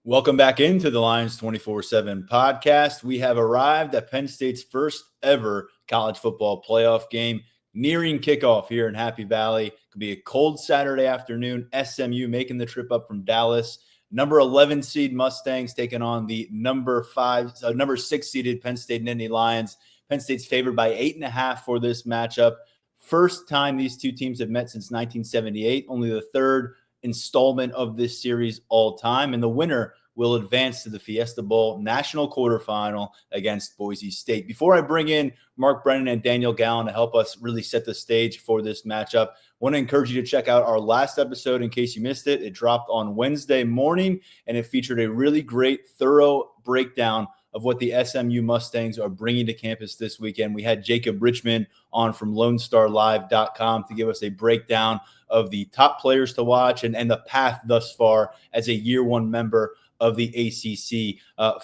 Welcome back into the Lions 24/7 podcast. We have arrived at Penn State's first ever college football playoff game, nearing kickoff here in Happy Valley. It could be a cold Saturday afternoon. SMU making the trip up from Dallas. Number 11 seed Mustangs taking on the number 6 seeded Penn State Nittany Lions. Penn State's favored by 8.5 for this matchup. First time these two teams have met since 1978. Only the third installment of this series all time, and the winner will advance to the Fiesta Bowl national quarterfinal against Boise State. Before I bring in Mark Brennan and Daniel Gallen to help us really set the stage for this matchup, I want to encourage you to check out our last episode in case you missed it. It dropped on Wednesday morning, and it featured a really great, thorough breakdown of what the SMU Mustangs are bringing to campus this weekend. We had Jacob Richmond on from LoneStarLive.com to give us a breakdown of the top players to watch and the path thus far as a year one member of the ACC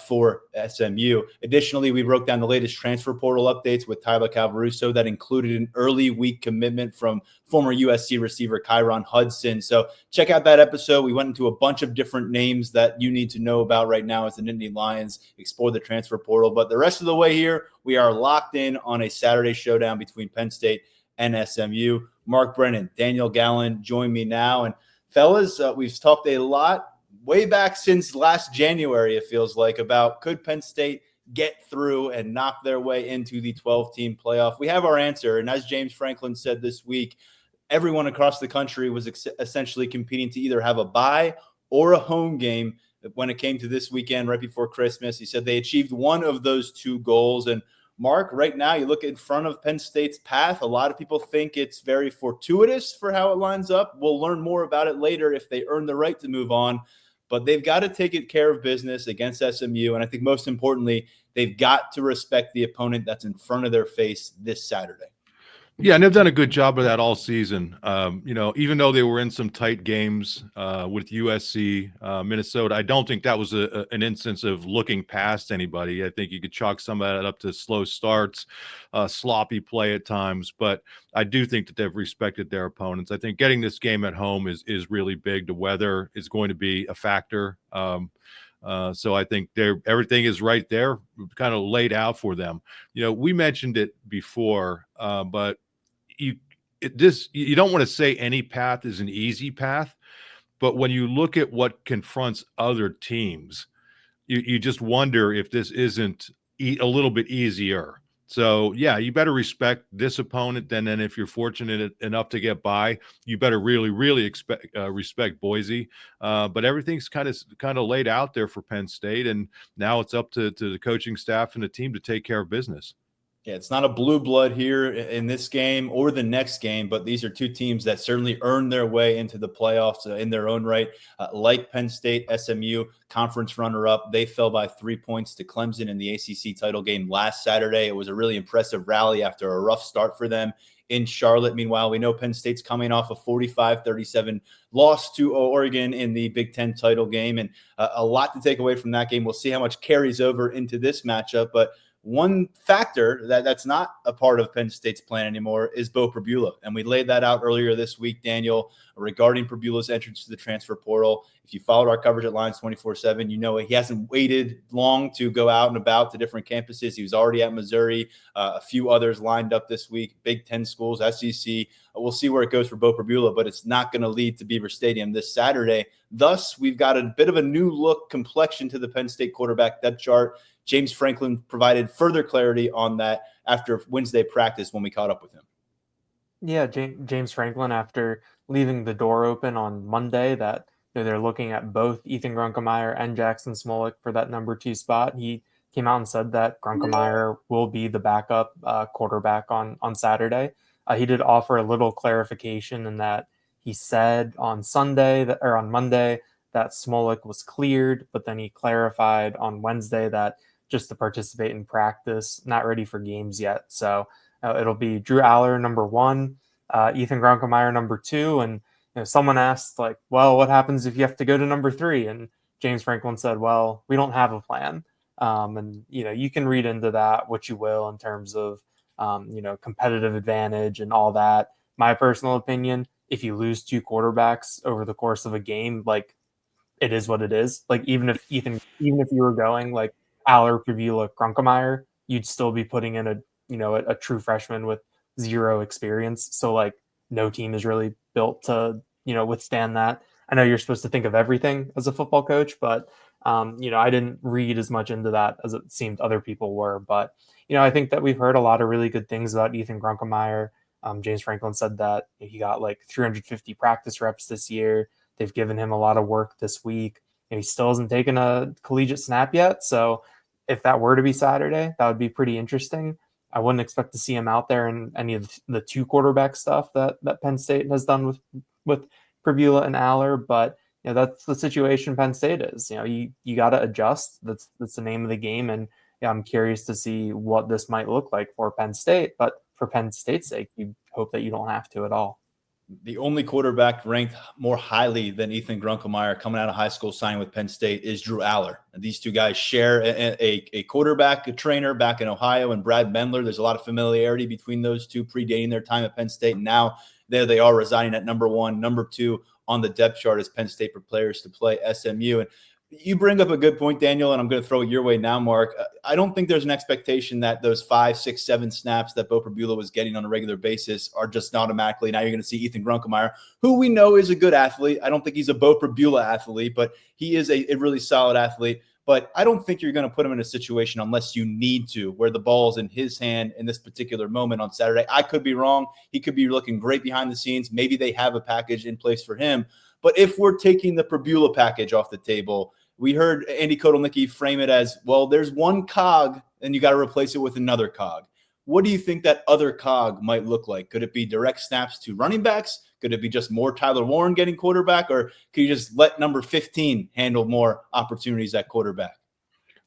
for SMU. Additionally, we broke down the latest transfer portal updates with Tyler Calvaruso that included an early week commitment from former USC receiver Kyron Hudson. So check out that episode. We went into a bunch of different names that you need to know about right now as the Nittany Lions explore the transfer portal. But the rest of the way here, we are locked in on a Saturday showdown between Penn State and SMU. Mark Brennan, Daniel Gallen join me now. And fellas, we've talked a lot way back since last January, it feels like, about could Penn State get through and knock their way into the 12-team playoff. We have our answer. And as James Franklin said this week, everyone across the country was essentially competing to either have a bye or a home game when it came to this weekend right before Christmas. He said they achieved one of those two goals. And Mark, right now, you look in front of Penn State's path. A lot of people think it's very fortuitous for how it lines up. We'll learn more about it later if they earn the right to move on. But they've got to take care of business against SMU. And I think most importantly, they've got to respect the opponent that's in front of their face this Saturday. Yeah, and they've done a good job of that all season. Even though they were in some tight games with USC, Minnesota, I don't think that was an instance of looking past anybody. I think you could chalk some of that up to slow starts, sloppy play at times. But I do think that they've respected their opponents. I think getting this game at home is really big. The weather is going to be a factor. So I think everything is right there, kind of laid out for them. We mentioned it before, but you don't want to say any path is an easy path, but when you look at what confronts other teams, you just wonder if this isn't a little bit easier. So, yeah, you better respect this opponent. And then if you're fortunate enough to get by, you better really, really respect Boise. But everything's kind of laid out there for Penn State. And now it's up to the coaching staff and the team to take care of business. Yeah, it's not a blue blood here in this game or the next game, but these are two teams that certainly earned their way into the playoffs in their own right. Like Penn State, SMU, conference runner-up, they fell by 3 points to Clemson in the ACC title game last Saturday. It was a really impressive rally after a rough start for them in Charlotte. Meanwhile, we know Penn State's coming off a 45-37 loss to Oregon in the Big Ten title game, and a lot to take away from that game. We'll see how much carries over into this matchup, but one factor that's not a part of Penn State's plan anymore is Beau Pribula. And we laid that out earlier this week, Daniel, regarding Pribula's entrance to the transfer portal. If you followed our coverage at Lions 24/7, you know he hasn't waited long to go out and about to different campuses. He was already at Missouri, a few others lined up this week, Big Ten schools, SEC. We'll see where it goes for Beau Pribula, but it's not going to lead to Beaver Stadium this Saturday. Thus, we've got a bit of a new look complexion to the Penn State quarterback depth chart. James Franklin provided further clarity on that after Wednesday practice when we caught up with him. Yeah, James Franklin, after leaving the door open on Monday that they're looking at both Ethan Grunkemeyer and Jackson Smolik for that number 2 spot, he came out and said that Grunkemeyer will be the backup quarterback on Saturday. He did offer a little clarification in that he said on Monday that Smolik was cleared, but then he clarified on Wednesday that just to participate in practice, not ready for games yet. So it'll be Drew Aller, number 1, Ethan Grunkemeyer, number 2. And someone asked, well, what happens if you have to go to number 3? And James Franklin said, well, we don't have a plan. And you can read into that what you will in terms of, competitive advantage and all that. My personal opinion, if you lose 2 quarterbacks over the course of a game, it is what it is. Like even if you were going like Aller, Pavula, Grunkemeyer, you'd still be putting in a true freshman with zero experience. So like no team is really built to withstand that. I know you're supposed to think of everything as a football coach, but I didn't read as much into that as it seemed other people were. But I think that we've heard a lot of really good things about Ethan Grunkemeyer. James Franklin said that he got like 350 practice reps this year. They've given him a lot of work this week. And he still hasn't taken a collegiate snap yet. So if that were to be Saturday, that would be pretty interesting. I wouldn't expect to see him out there in any of the two quarterback stuff that Penn State has done with Pavula and Aller, but that's the situation Penn State is. You got to adjust. That's the name of the game, and I'm curious to see what this might look like for Penn State. But for Penn State's sake, you hope that you don't have to at all. The only quarterback ranked more highly than Ethan Grunkemeyer coming out of high school signing with Penn State is Drew Aller. And these two guys share a quarterback, a trainer back in Ohio, and Brad Bendler. There's a lot of familiarity between those two predating their time at Penn State. And now there they are residing at number one, number two on the depth chart as Penn State prepares to play SMU. And you bring up a good point, Daniel, and I'm going to throw it your way now, Mark. I don't think there's an expectation that those 5, 6, 7 snaps that Bo Prabula was getting on a regular basis are just automatically. Now you're going to see Ethan Grunkemeyer, who we know is a good athlete. I don't think he's a Bo Prabula athlete, but he is a really solid athlete. But I don't think you're going to put him in a situation unless you need to, where the ball's in his hand in this particular moment on Saturday. I could be wrong. He could be looking great behind the scenes. Maybe they have a package in place for him. But if we're taking the Prabula package off the table, we heard Andy Kotelnicki frame it as, well, there's one cog and you got to replace it with another cog. What do you think that other cog might look like? Could it be direct snaps to running backs? Could it be just more Tyler Warren getting quarterback? Or could you just let number 15 handle more opportunities at quarterback?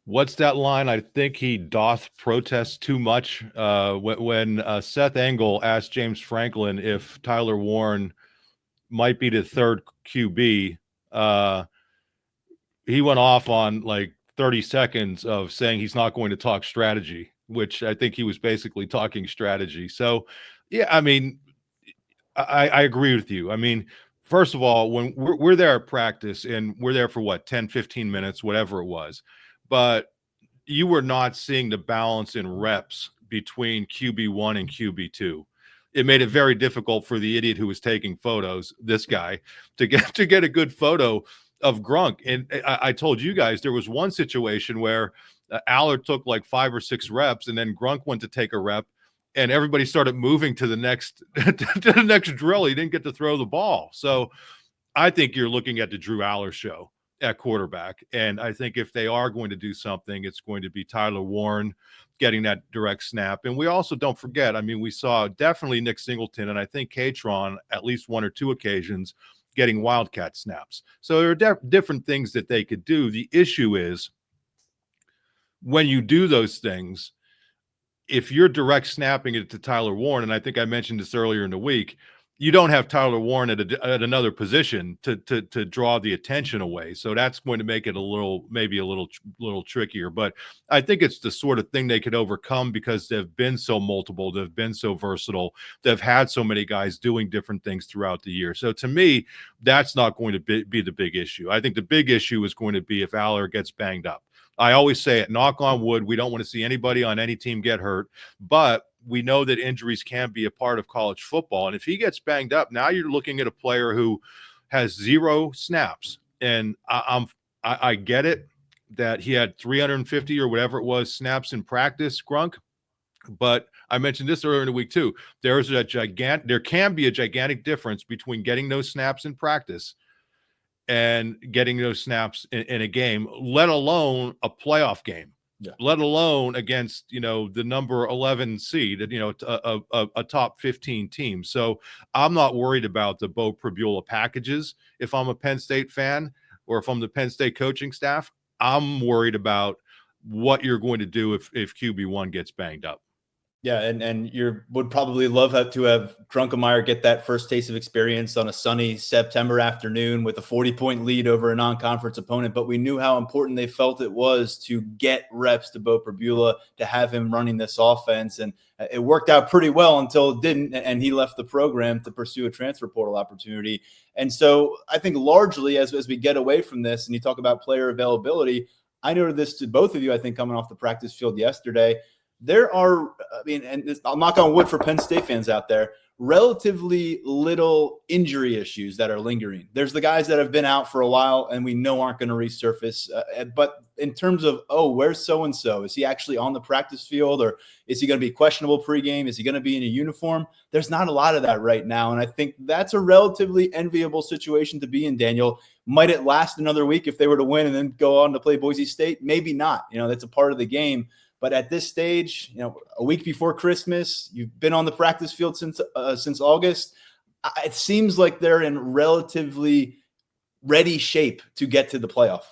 What's that line? I think he doth protest too much. When Seth Engel asked James Franklin if Tyler Warren might be the third QB, he went off on like 30 seconds of saying he's not going to talk strategy, which I think he was basically talking strategy. So, yeah, I mean, I agree with you. I mean, first of all, when we're there at practice and we're there for what, 10, 15 minutes, whatever it was, but you were not seeing the balance in reps between QB1 and QB2. It made it very difficult for the idiot who was taking photos, this guy, to get a good photo of Grunk. And I told you guys there was one situation where Aller took like 5 or 6 reps, and then Grunk went to take a rep, and everybody started moving to the next to the next drill. He didn't get to throw the ball. So I think you're looking at the Drew Aller show at quarterback. And I think if they are going to do something, it's going to be Tyler Warren getting that direct snap. And we also don't forget, I mean, we saw definitely Nick Singleton, and I think Katron at least 1 or 2 occasions getting Wildcat snaps. So there are different things that they could do. The issue is when you do those things, if you're direct snapping it to Tyler Warren, and I think I mentioned this earlier in the week, you don't have Tyler Warren at another position to draw the attention away. So that's going to make it maybe a little trickier. But I think it's the sort of thing they could overcome because they've been so multiple, they've been so versatile, they've had so many guys doing different things throughout the year. So to me, that's not going to be the big issue. I think the big issue is going to be if Aller gets banged up. I always say it, knock on wood, we don't want to see anybody on any team get hurt, but we know that injuries can be a part of college football. And if he gets banged up, now you're looking at a player who has 0 snaps. And I get it that he had 350 or whatever it was snaps in practice, Grunk. But I mentioned this earlier in the week too. There can be a gigantic difference between getting those snaps in practice and getting those snaps in a game, let alone a playoff game. Yeah. Let alone against, the number 11 seed, a top 15 team. So I'm not worried about the Bo Prabula packages. If I'm a Penn State fan or if I'm the Penn State coaching staff, I'm worried about what you're going to do if QB1 gets banged up. Yeah, and you would probably love to have Drunkemeyer get that first taste of experience on a sunny September afternoon with a 40-point lead over a non-conference opponent. But we knew how important they felt it was to get reps to Bo Perbula, to have him running this offense. And it worked out pretty well until it didn't, and he left the program to pursue a transfer portal opportunity. And so I think largely as we get away from this and you talk about player availability, I noted this to both of you, I think, coming off the practice field yesterday. There are, I mean, and I'll knock on wood for Penn State fans out there, relatively little injury issues that are lingering. There's the guys that have been out for a while and we know aren't going to resurface. But in terms of, oh, where's so-and-so? Is he actually on the practice field, or is he going to be questionable pregame? Is he going to be in a uniform? There's not a lot of that right now. And I think that's a relatively enviable situation to be in, Daniel. Might it last another week if they were to win and then go on to play Boise State? Maybe not. That's a part of the game. But at this stage, a week before Christmas, you've been on the practice field since August. It seems like they're in relatively ready shape to get to the playoff.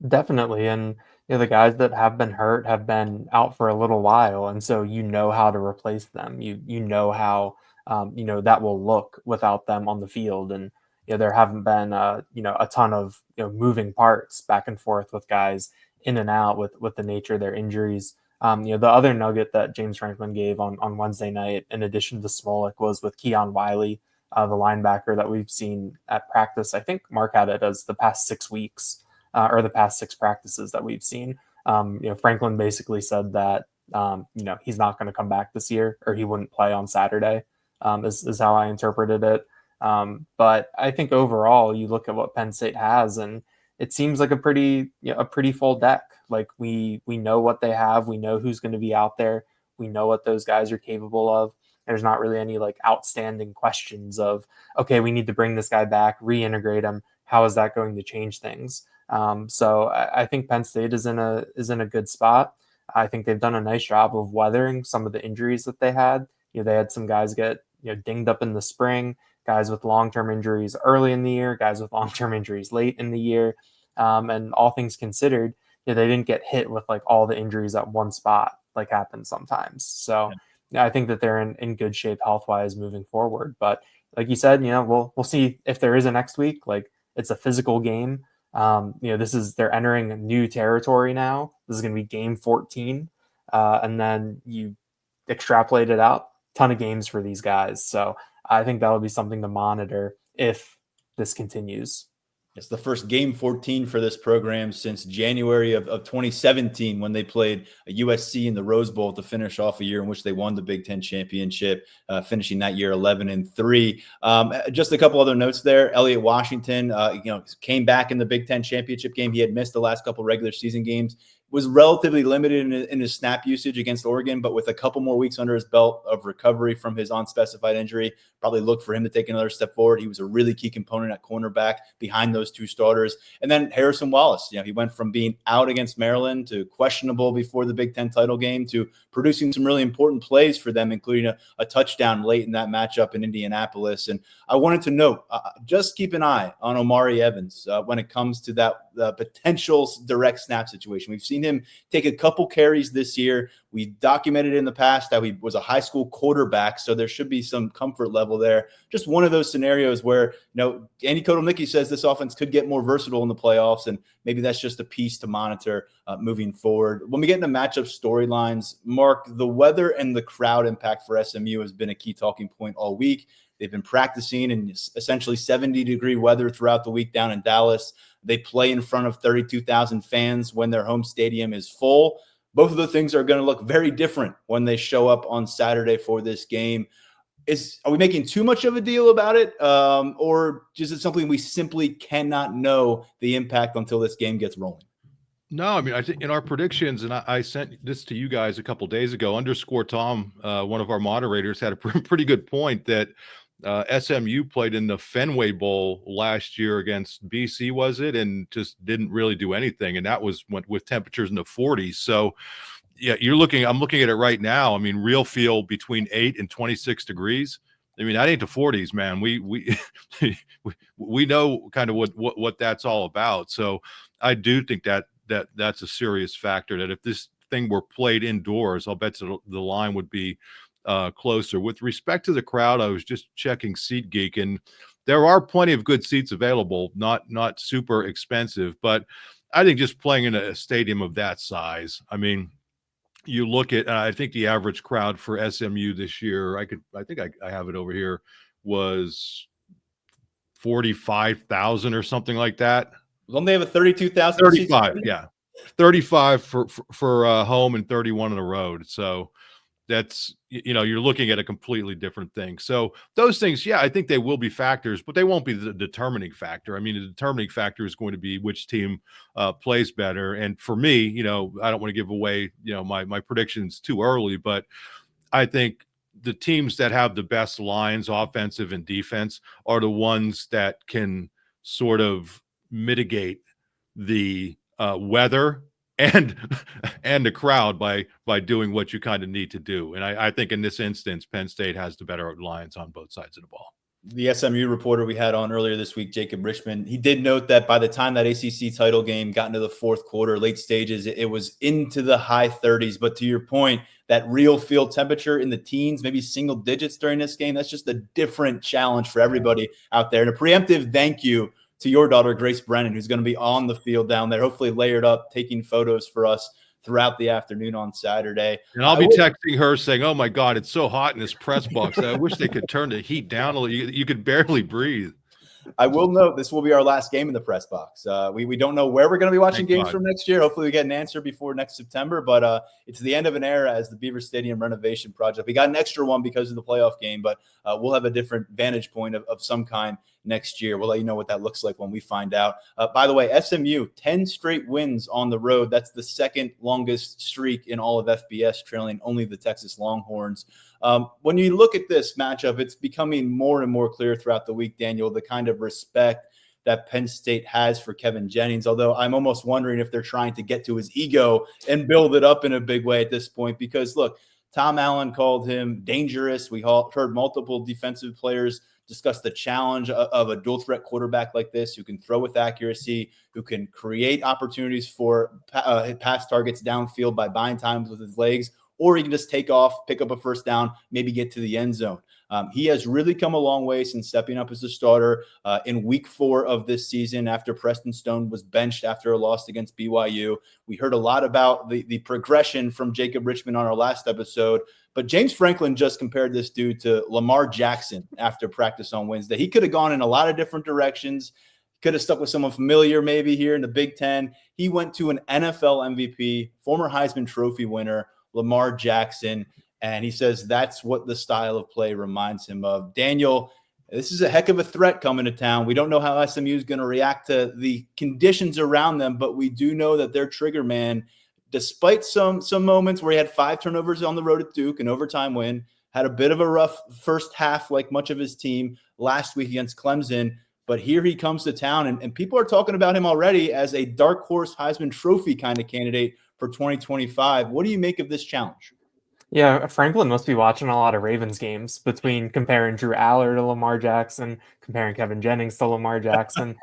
Definitely. And the guys that have been hurt have been out for a little while. And so how to replace them. You know how that will look without them on the field. And there haven't been a ton of moving parts back and forth with guys in and out with the nature of their injuries. The other nugget that James Franklin gave on Wednesday night, in addition to Smolik, was with Keon Wiley, the linebacker that we've seen at practice. I think Mark had it as the past 6 weeks or the past 6 practices that we've seen. Franklin basically said that he's not going to come back this year, or he wouldn't play on Saturday, is how I interpreted it. But I think overall, you look at what Penn State has, and it seems like a pretty full deck. Like we know what they have. We know who's going to be out there. We know what those guys are capable of. There's not really any like outstanding questions of, okay, we need to bring this guy back, reintegrate him. How is that going to change things? So I think Penn State is in a good spot. I think they've done a nice job of weathering some of the injuries that they had. They had some guys get dinged up in the spring, guys with long-term injuries early in the year, guys with long-term injuries late in the year. And all things considered, they didn't get hit with like all the injuries at one spot, like happens sometimes. So I think that they're in good shape health-wise moving forward. But like you said, we'll see if there is a next week. Like, it's a physical game. They're entering new territory now. This is going to be game 14. And then you extrapolate it out, ton of games for these guys. So I think that'll be something to monitor if this continues. It's the first game 14 for this program since January of 2017, when they played USC in the Rose Bowl to finish off a year in which they won the Big Ten championship, finishing that year 11-3. Just a couple other notes there. Elliott Washington, came back in the Big Ten championship game. He had missed the last couple regular season games. Was relatively limited in his snap usage against Oregon, but with a couple more weeks under his belt of recovery from his unspecified injury, probably look for him to take another step forward. He was a really key component at cornerback behind those two starters. And then Harrison Wallace, he went from being out against Maryland to questionable before the Big Ten title game to producing some really important plays for them, including a touchdown late in that matchup in Indianapolis. And I wanted to note, just keep an eye on Omari Evans when it comes to that potential direct snap situation. We've seen him take a couple carries this year. We documented in the past how he was a high school quarterback, so there should be some comfort level there. Just one of those scenarios where, Andy Kotelnicki says this offense could get more versatile in the playoffs, and maybe that's just a piece to monitor moving forward. When we get into matchup storylines, Mark, the weather and the crowd impact for SMU has been a key talking point all week. They've been practicing in essentially 70-degree weather throughout the week down in Dallas. They play in front of 32,000 fans when their home stadium is full. Both of the things are going to look very different when they show up on Saturday for this game. Are we making too much of a deal about it? Or is it something we simply cannot know the impact until this game gets rolling? No, I mean, I think in our predictions, and I sent this to you guys a couple of days ago, Underscore Tom, one of our moderators, had a pretty good point that SMU played in the Fenway Bowl last year against BC, was it? And just didn't really do anything. And that was with temperatures in the 40s. So, yeah, I'm looking at it right now. I mean, real feel between 8 and 26 degrees. I mean, that ain't the 40s, man. We we know kind of what that's all about. So I do think that's a serious factor, that if this thing were played indoors, I'll bet the line would be closer. With respect to the crowd, I was just checking SeatGeek, and there are plenty of good seats available, not super expensive, but I think just playing in a stadium of that size, I mean, you look at, I think the average crowd for SMU this year, I think I have it over here, was 45,000 or something like that. Don't they have a 32,000 35, yeah. 35 for home and 31 on the road. So that's, you're looking at a completely different thing. So those things, yeah, I think they will be factors, but they won't be the determining factor. I mean, the determining factor is going to be which team plays better. And for me, I don't want to give away, my predictions too early, but I think the teams that have the best lines, offensive and defense, are the ones that can sort of mitigate the weather and the crowd by doing what you kind of need to do. And I think in this instance, Penn State has the better lines on both sides of the ball. The SMU reporter we had on earlier this week, Jacob Richmond, he did note that by the time that ACC title game got into the fourth quarter, late stages, it was into the high 30s. But to your point, that real field temperature in the teens, maybe single digits during this game, that's just a different challenge for everybody out there. And a preemptive thank you to your daughter, Grace Brennan, who's going to be on the field down there, hopefully layered up, taking photos for us throughout the afternoon on Saturday. And I'll be texting her saying, "Oh my God, it's so hot in this press box. I wish they could turn the heat down a little. You could barely breathe." I will note this will be our last game in the press box. We don't know where we're going to be watching games from next year. Hopefully we get an answer before next September, but it's the end of an era as the Beaver Stadium renovation project. We got an extra one because of the playoff game, but we'll have a different vantage point of some kind next year. We'll let you know what that looks like when we find out. By the way, SMU, 10 straight wins on the road. That's the second longest streak in all of FBS, trailing only the Texas Longhorns. When you look at this matchup, it's becoming more and more clear throughout the week, Daniel, the kind of respect that Penn State has for Kevin Jennings, although I'm almost wondering if they're trying to get to his ego and build it up in a big way at this point. Because, look, Tom Allen called him dangerous. We heard multiple defensive players discuss the challenge of a dual threat quarterback like this, who can throw with accuracy, who can create opportunities for pass targets downfield by buying times with his legs, or he can just take off, pick up a first down, maybe get to the end zone. He has really come a long way since stepping up as a starter in week 4 of this season after Preston Stone was benched after a loss against BYU. We heard a lot about the progression from Jacob Richmond on our last episode, but James Franklin just compared this dude to Lamar Jackson after practice on Wednesday. He could have gone in a lot of different directions. Could have stuck with someone familiar maybe here in the Big Ten. He went to an NFL MVP, former Heisman Trophy winner, Lamar Jackson, and he says that's what the style of play reminds him of. Daniel, this is a heck of a threat coming to town. We don't know how SMU is going to react to the conditions around them, but we do know that their trigger man, despite some moments where he had 5 turnovers on the road at Duke, an overtime win, had a bit of a rough first half like much of his team last week against Clemson, but here he comes to town, and people are talking about him already as a dark horse Heisman Trophy kind of candidate for 2025. What do you make of this challenge? Yeah, Franklin must be watching a lot of Ravens games between comparing Drew Aller to Lamar Jackson, comparing Kevin Jennings to Lamar Jackson.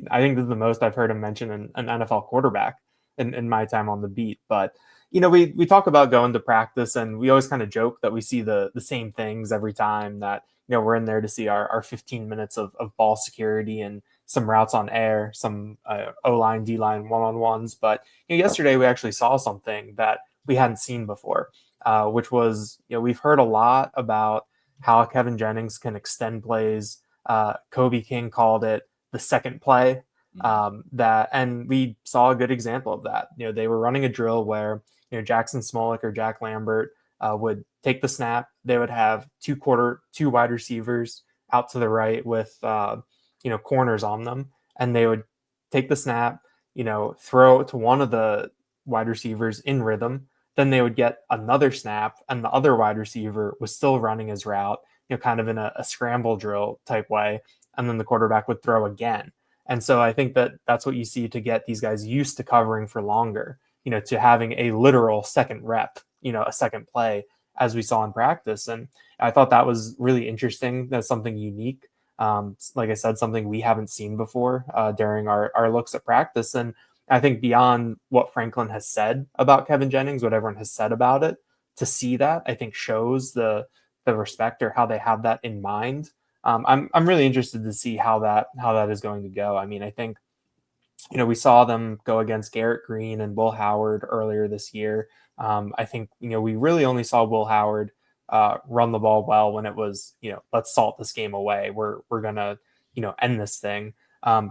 I think this is the most I've heard him mention an NFL quarterback in my time on the beat. But, we talk about going to practice, and we always kind of joke that we see the same things every time, that, we're in there to see our 15 minutes of ball security and some routes on air, some O-line, D-line one-on-ones. But yesterday we actually saw something that we hadn't seen before. Which was, we've heard a lot about how Kevin Jennings can extend plays. Kobe King called it the second play. And we saw a good example of that. They were running a drill where, Jackson Smolik or Jack Lambert would take the snap. They would have two wide receivers out to the right with, corners on them. And they would take the snap, throw to one of the wide receivers in rhythm. Then they would get another snap, and the other wide receiver was still running his route, kind of in a scramble drill type way. And then the quarterback would throw again. And so I think that's what you see to get these guys used to covering for longer, to having a literal second rep, a second play, as we saw in practice. And I thought that was really interesting. That's something unique. Like I said, something we haven't seen before during our looks at practice. And I think beyond what Franklin has said about Kevin Jennings, what everyone has said about it, to see that I think shows the respect, or how they have that in mind. I'm really interested to see how that is going to go. I mean, I think, we saw them go against Garrett Green and Will Howard earlier this year. I think, we really only saw Will Howard run the ball well when it was, let's salt this game away. We're gonna, end this thing.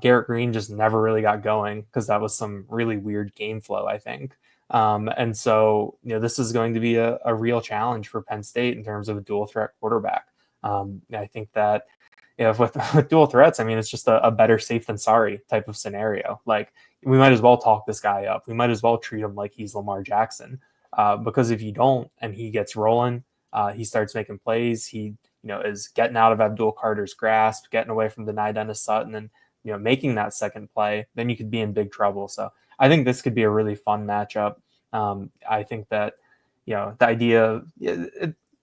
Garrett Green just never really got going because that was some really weird game flow, I think. And so, this is going to be a real challenge for Penn State in terms of a dual threat quarterback. I think that, with dual threats, I mean, it's just a better safe than sorry type of scenario. Like, we might as well talk this guy up. We might as well treat him like he's Lamar Jackson, because if you don't and he gets rolling, he starts making plays. He, is getting out of Abdul Carter's grasp, getting away from Deni Dennis Sutton, and making that second play. Then you could be in big trouble. So I think this could be a really fun matchup. I think that the idea.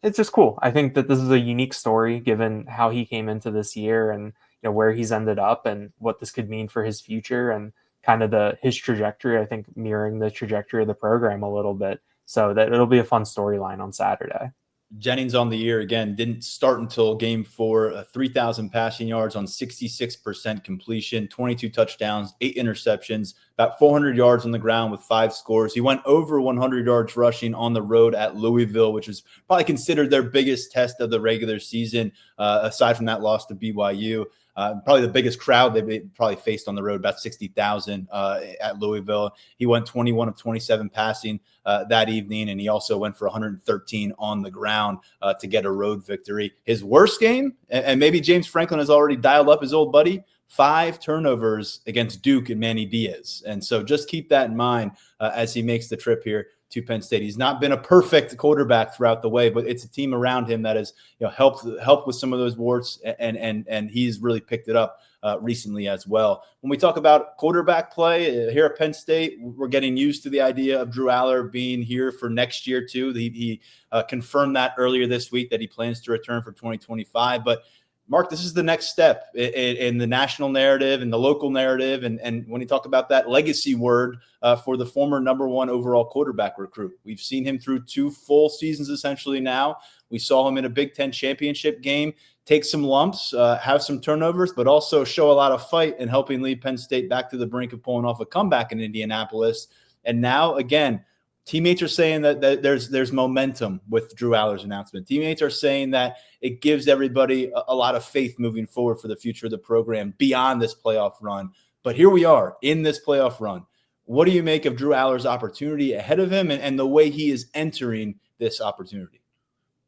It's just cool. I think that this is a unique story given how he came into this year, and where he's ended up and what this could mean for his future, and kind of his trajectory, I think mirroring the trajectory of the program a little bit. So that it'll be a fun storyline on Saturday. Jennings on the year again, didn't start until game 4, 3,000 passing yards on 66% completion, 22 touchdowns, 8 interceptions, about 400 yards on the ground with 5 scores. He went over 100 yards rushing on the road at Louisville, which was probably considered their biggest test of the regular season, aside from that loss to BYU. Probably the biggest crowd they probably faced on the road, about 60,000 at Louisville. He went 21 of 27 passing that evening, and he also went for 113 on the ground to get a road victory. His worst game, and maybe James Franklin has already dialed up his old buddy, 5 turnovers against Duke and Manny Diaz. And so just keep that in mind as he makes the trip here to Penn State. He's not been a perfect quarterback throughout the way, but it's a team around him that has helped with some of those warts, and he's really picked it up recently as well. When we talk about quarterback play here at Penn State, we're getting used to the idea of Drew Aller being here for next year too. He confirmed that earlier this week that he plans to return for 2025, but Mark, this is the next step in the national narrative and the local narrative. And when you talk about that legacy word for the former #1 overall quarterback recruit, we've seen him through 2 full seasons essentially now. We saw him in a Big Ten championship game, take some lumps, have some turnovers, but also show a lot of fight in helping lead Penn State back to the brink of pulling off a comeback in Indianapolis. And now, again, teammates are saying that there's momentum with Drew Aller's announcement. Teammates are saying that it gives everybody a lot of faith moving forward for the future of the program beyond this playoff run. But here we are in this playoff run. What do you make of Drew Aller's opportunity ahead of him and the way he is entering this opportunity?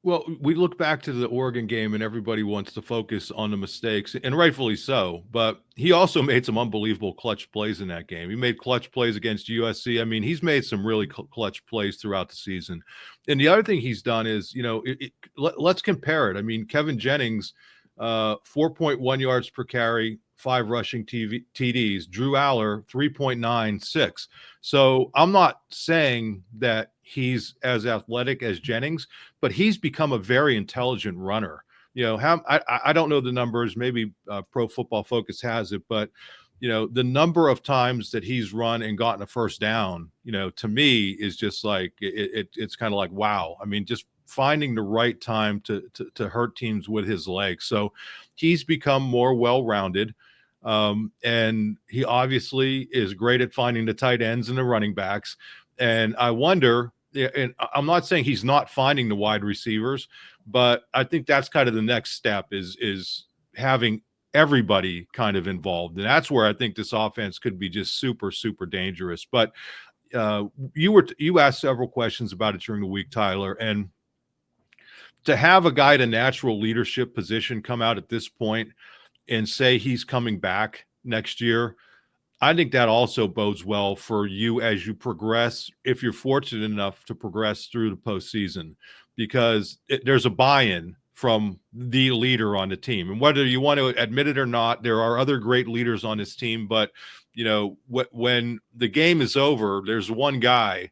Well, we look back to the Oregon game and everybody wants to focus on the mistakes, and rightfully so, but he also made some unbelievable clutch plays in that game. He made clutch plays against USC. I mean, he's made some really clutch plays throughout the season. And the other thing he's done is, let's compare it. I mean, Kevin Jennings, 4.1 yards per carry, 5 rushing TDs. Drew Aller, 3.96. So I'm not saying that he's as athletic as Jennings, but he's become a very intelligent runner. I don't know the numbers. Maybe Pro Football Focus has it, but the number of times that he's run and gotten a first down, to me is just like it's kind of like, wow. I mean, just finding the right time to hurt teams with his legs. So he's become more well-rounded. And he obviously is great at finding the tight ends and the running backs. And I wonder, and I'm not saying he's not finding the wide receivers, but I think that's kind of the next step is having everybody kind of involved. And that's where I think this offense could be just super, super dangerous. But you asked several questions about it during the week, Tyler, and to have a guy in a natural leadership position come out at this point and say he's coming back next year, I think that also bodes well for you as you progress, if you're fortunate enough to progress through the postseason, because there's a buy-in from the leader on the team. And whether you want to admit it or not, there are other great leaders on this team. But, when the game is over, there's one guy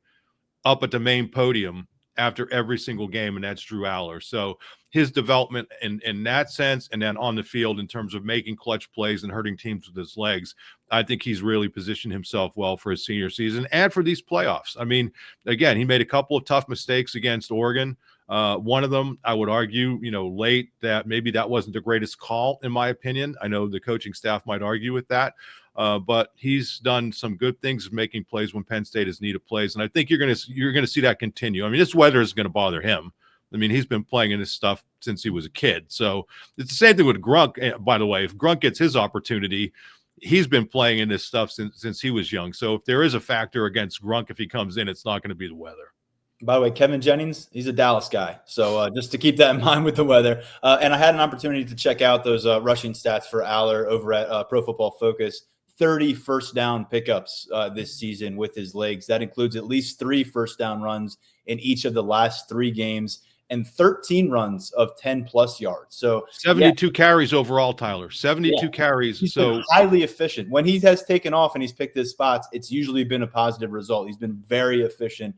up at the main podium after every single game, and that's Drew Aller. So his development in that sense, and then on the field in terms of making clutch plays and hurting teams with his legs, I think he's really positioned himself well for his senior season and for these playoffs. I mean, again, he made a couple of tough mistakes against Oregon. One of them, I would argue, late, that maybe that wasn't the greatest call, in my opinion. I know the coaching staff might argue with that, but he's done some good things making plays when Penn State has needed plays, and I think you're going to see that continue. I mean, this weather is going to bother him. I mean, he's been playing in this stuff since he was a kid. So it's the same thing with Grunk. By the way, if Grunk gets his opportunity, he's been playing in this stuff since he was young. So if there is a factor against Grunk, if he comes in, it's not going to be the weather. By the way, Kevin Jennings, he's a Dallas guy. So just to keep that in mind with the weather. And I had an opportunity to check out those rushing stats for Aller over at Pro Football Focus. 30 first down pickups this season with his legs. That includes at least 3 first down runs in each of the last 3 games and 13 runs of 10-plus yards. So 72 carries overall, Tyler. 72 carries. He's so been highly efficient. When he has taken off and he's picked his spots, it's usually been a positive result. He's been very efficient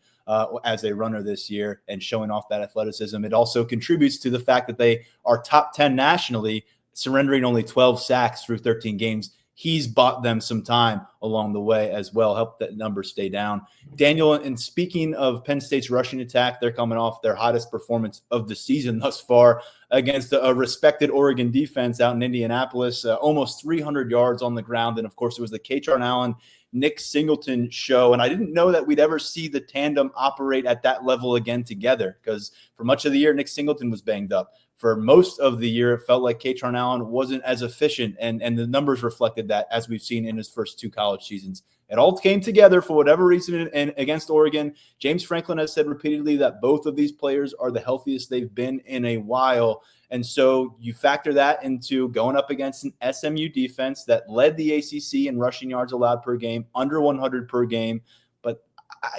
as a runner this year and showing off that athleticism. It also contributes to the fact that they are top 10 nationally, surrendering only 12 sacks through 13 games. He's bought them some time along the way as well, helped that number stay down. Daniel, and speaking of Penn State's rushing attack, they're coming off their hottest performance of the season thus far against a respected Oregon defense out in Indianapolis, almost 300 yards on the ground. And, of course, it was the Kaytron Allen, Nick Singleton show. And I didn't know that we'd ever see the tandem operate at that level again together, because for much of the year, Nick Singleton was banged up. For most of the year, it felt like Kaytron Allen wasn't as efficient, and the numbers reflected that, as we've seen in his first 2 college seasons. It all came together for whatever reason and against Oregon. James Franklin has said repeatedly that both of these players are the healthiest they've been in a while. And so you factor that into going up against an SMU defense that led the ACC in rushing yards allowed per game, under 100 per game. But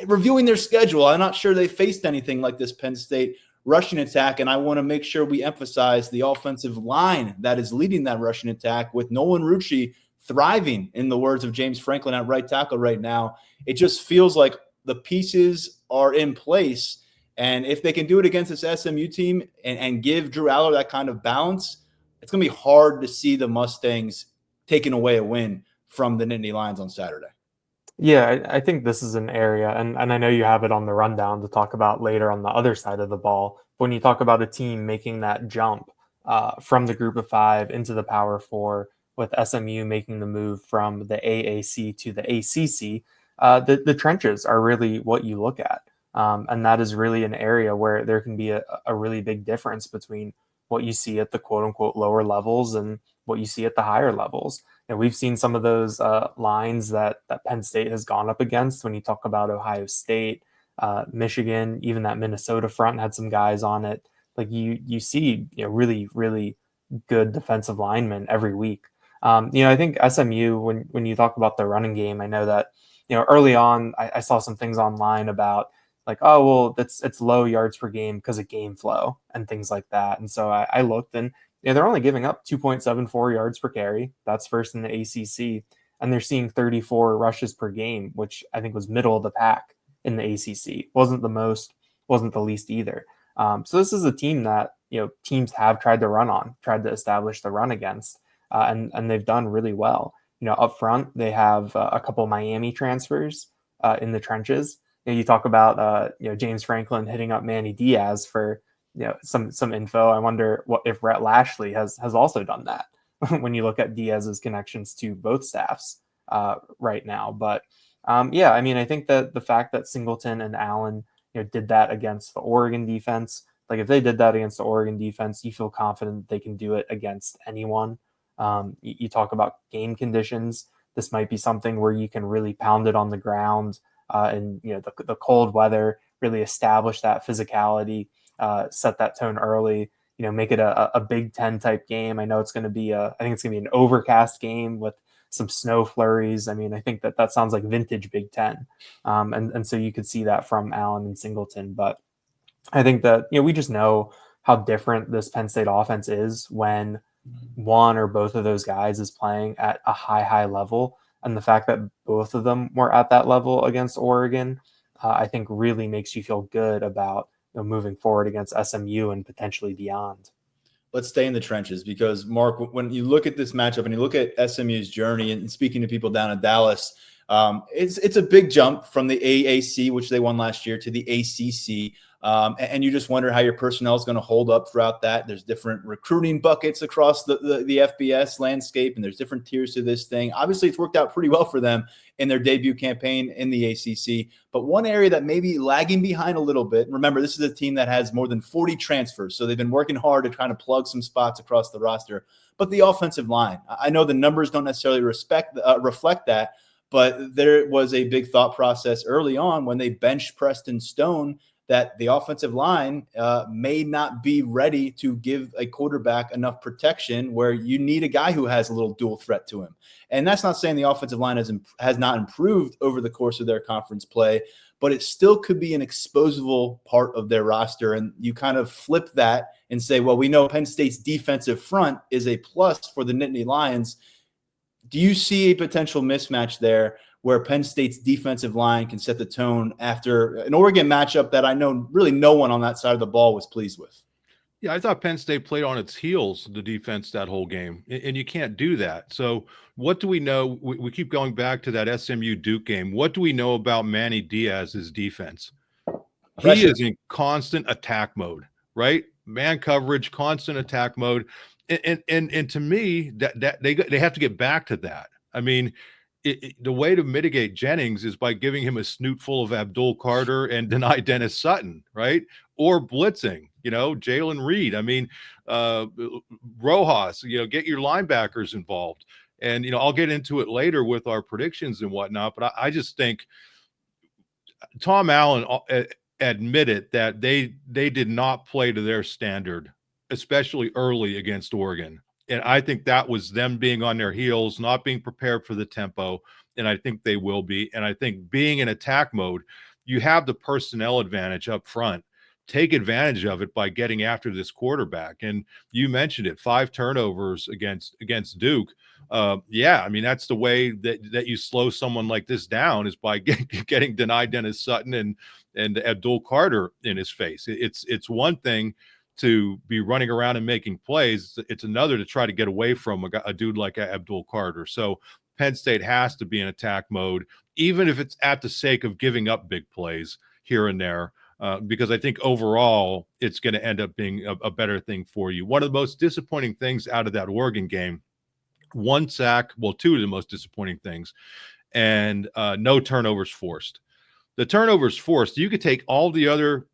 reviewing their schedule, I'm not sure they faced anything like this Penn State rushing attack, and I want to make sure we emphasize the offensive line that is leading that rushing attack, with Nolan Rucci thriving, in the words of James Franklin, at right tackle right now. It just feels like the pieces are in place, and if they can do it against this SMU team and give Drew Aller that kind of balance, it's going to be hard to see the Mustangs taking away a win from the Nittany Lions on Saturday. Yeah, I think this is an area, and I know you have it on the rundown to talk about later on the other side of the ball. When you talk about a team making that jump from the group of 5 into the Power 4, with SMU making the move from the AAC to the ACC, the trenches are really what you look at. And that is really an area where there can be a really big difference between what you see at the quote-unquote lower levels and what you see at the higher levels. And we've seen some of those lines that Penn State has gone up against when you talk about Ohio State, Michigan, even that Minnesota front had some guys on it. Like you see, really, really good defensive linemen every week. I think SMU, when you talk about the running game, I know that, early on, I saw some things online about like, oh, well, it's low yards per game because of game flow and things like that. And so I looked, and they're only giving up 2.74 yards per carry. That's first in the ACC. And they're seeing 34 rushes per game, which I think was middle of the pack in the ACC. Wasn't the most, wasn't the least either. So this is a team that, teams have tried to run on, tried to establish the run against, and they've done really well. Up front, they have a couple Miami transfers in the trenches. You talk about, James Franklin hitting up Manny Diaz for, some info. I wonder if Rhett Lashley has also done that when you look at Diaz's connections to both staffs right now. But I think that the fact that Singleton and Allen, did that against the Oregon defense, like if they did that against the Oregon defense, you feel confident they can do it against anyone. You talk about game conditions. This might be something where you can really pound it on the ground and the cold weather, really establish that physicality, set that tone early, make it a Big Ten type game. I know it's going to be I think it's going to be an overcast game with some snow flurries. I mean, I think that sounds like vintage Big Ten. And so you could see that from Allen and Singleton. But I think that, we just know how different this Penn State offense is when one or both of those guys is playing at a high level. And the fact that both of them were at that level against Oregon, I think really makes you feel good about moving forward against SMU and potentially beyond. Let's stay in the trenches, because Mark, when you look at this matchup and you look at SMU's journey, and speaking to people down in Dallas, it's a big jump from the AAC, which they won last year, to the ACC. And you just wonder how your personnel is going to hold up throughout that. There's different recruiting buckets across the FBS landscape, and there's different tiers to this thing. Obviously, it's worked out pretty well for them in their debut campaign in the ACC. But one area that may be lagging behind a little bit, remember, this is a team that has more than 40 transfers, so they've been working hard to kind of plug some spots across the roster. But the offensive line, I know the numbers don't necessarily reflect that, but there was a big thought process early on when they benched Preston Stone that the offensive line may not be ready to give a quarterback enough protection, where you need a guy who has a little dual threat to him. And that's not saying the offensive line has not improved over the course of their conference play, but it still could be an exposable part of their roster. And you kind of flip that and say, well, we know Penn State's defensive front is a plus for the Nittany Lions. Do you see a potential mismatch there where Penn State's defensive line can set the tone after an Oregon matchup that I know really no one on that side of the ball was pleased with? Yeah, I thought Penn State played on its heels, the defense, that whole game, and you can't do that. So what do we know? We keep going back to that SMU Duke game. What do we know about Manny Diaz's defense? He is in constant attack mode, right? Man coverage, constant attack mode. And to me, that they have to get back to that. I mean, the way to mitigate Jennings is by giving him a snoot full of Abdul Carter and deny Dennis Sutton, right? Or blitzing, Jalen Reed. I mean, Rojas, get your linebackers involved. And, I'll get into it later with our predictions and whatnot, but I just think Tom Allen admitted that they did not play to their standard, especially early against Oregon. And I think that was them being on their heels, not being prepared for the tempo. And I think they will be. And I think being in attack mode, you have the personnel advantage up front. Take advantage of it by getting after this quarterback. And you mentioned it, 5 turnovers against Duke. Yeah, I mean, that's the way that you slow someone like this down, is by getting denied Dennis Sutton and Abdul Carter in his face. It's one thing to be running around and making plays. It's another to try to get away from a dude like Abdul Carter. So Penn State has to be in attack mode, even if it's at the sake of giving up big plays here and there, because I think overall it's going to end up being a better thing for you. One of the most disappointing things out of that Oregon game, 1 sack, well, 2 of the most disappointing things, and no turnovers forced. The turnovers forced, you could take all the other